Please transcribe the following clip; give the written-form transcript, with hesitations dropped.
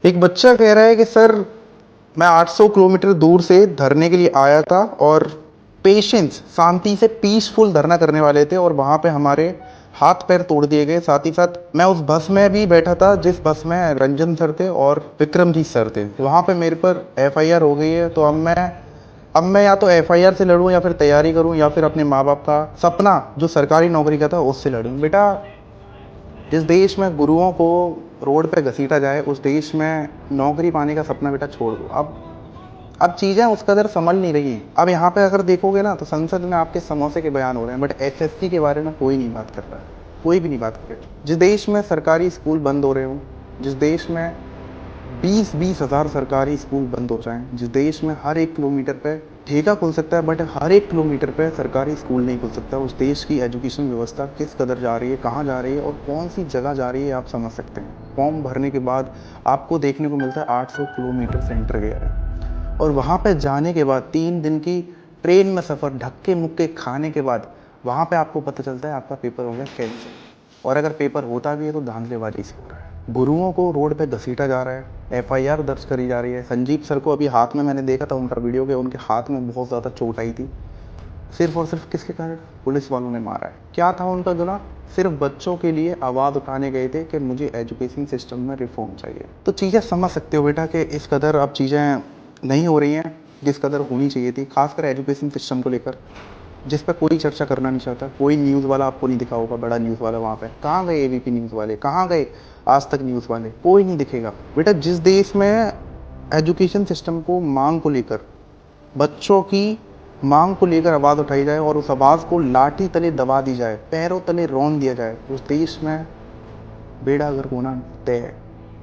एक बच्चा कह रहा है कि सर मैं 800 किलोमीटर दूर से धरने के लिए आया था और पेशेंस शांति से पीसफुल धरना करने वाले थे और वहाँ पे हमारे हाथ पैर तोड़ दिए गए। साथ ही साथ मैं उस बस में भी बैठा था जिस बस में रंजन सर थे और विक्रमजीत सर थे। वहाँ पे मेरे पर एफआईआर हो गई है। तो अब मैं या तो एफआईआर से लड़ूं या फिर तैयारी करूं या फिर अपने माँ बाप का सपना जो सरकारी नौकरी का था उससे लड़ूं। बेटा, जिस देश में गुरुओं को रोड पे घसीटा जाए उस देश में नौकरी पाने का सपना बेटा छोड़ दो। अब चीज़ें उस कदर संभल नहीं रही हैं। अब यहाँ पे अगर देखोगे ना तो संसद में आपके समोसे के बयान हो रहे हैं, बट एसएससी के बारे में कोई नहीं बात कर रहा है। कोई भी नहीं बात कर रहा। जिस देश में सरकारी स्कूल बंद हो रहे हो, जिस देश में 20-20 हज़ार सरकारी स्कूल बंद हो जाएं, जिस देश में हर 1 किलोमीटर पे ठेका खुल सकता है बट हर 1 किलोमीटर पे सरकारी स्कूल नहीं खुल सकता, उस देश की एजुकेशन व्यवस्था किस कदर जा रही है, कहाँ जा रही है और कौन सी जगह जा रही है आप समझ सकते हैं। फॉर्म भरने के बाद आपको देखने को मिलता है 800 किलोमीटर सेंटर गया है और वहाँ पे जाने के बाद 3 दिन की ट्रेन में सफ़र धक्के मुक्के खाने के बाद वहाँ पे आपको पता चलता है आपका पेपर हो गया कैंसिल। और अगर पेपर होता भी है तो धांधलेबाजी से हो रहा है। गुरुओं को रोड पे घसीटा जा रहा है, एफआईआर दर्ज करी जा रही है। संजीव सर को अभी हाथ में मैंने देखा था उनका वीडियो के, उनके हाथ में बहुत ज़्यादा चोट आई थी। सिर्फ और सिर्फ किसके कारण? पुलिस वालों ने मारा है। क्या था उनका गुनाह? सिर्फ बच्चों के लिए आवाज़ उठाने गए थे कि मुझे एजुकेशन सिस्टम में रिफॉर्म चाहिए। तो चीज़ें समझ सकते हो बेटा कि इस कदर अब चीज़ें नहीं हो रही हैं जिस कदर होनी चाहिए थी, खासकर एजुकेशन सिस्टम को लेकर, जिस पर कोई चर्चा करना नहीं चाहता। कोई न्यूज़ वाला आपको नहीं दिखा होगा, बड़ा न्यूज़ वाला वहाँ पे। कहाँ गए एबीपी न्यूज़ वाले, कहाँ गए आज तक न्यूज़ वाले? कोई नहीं दिखेगा। बेटा, जिस देश में एजुकेशन सिस्टम को मांग को लेकर, बच्चों की मांग को लेकर आवाज़ उठाई जाए और उस आवाज़ को लाठी तले दबा दी जाए, पैरों तले रौंद दिया जाए, उस देश में बेड़ा गर्क होना तय है।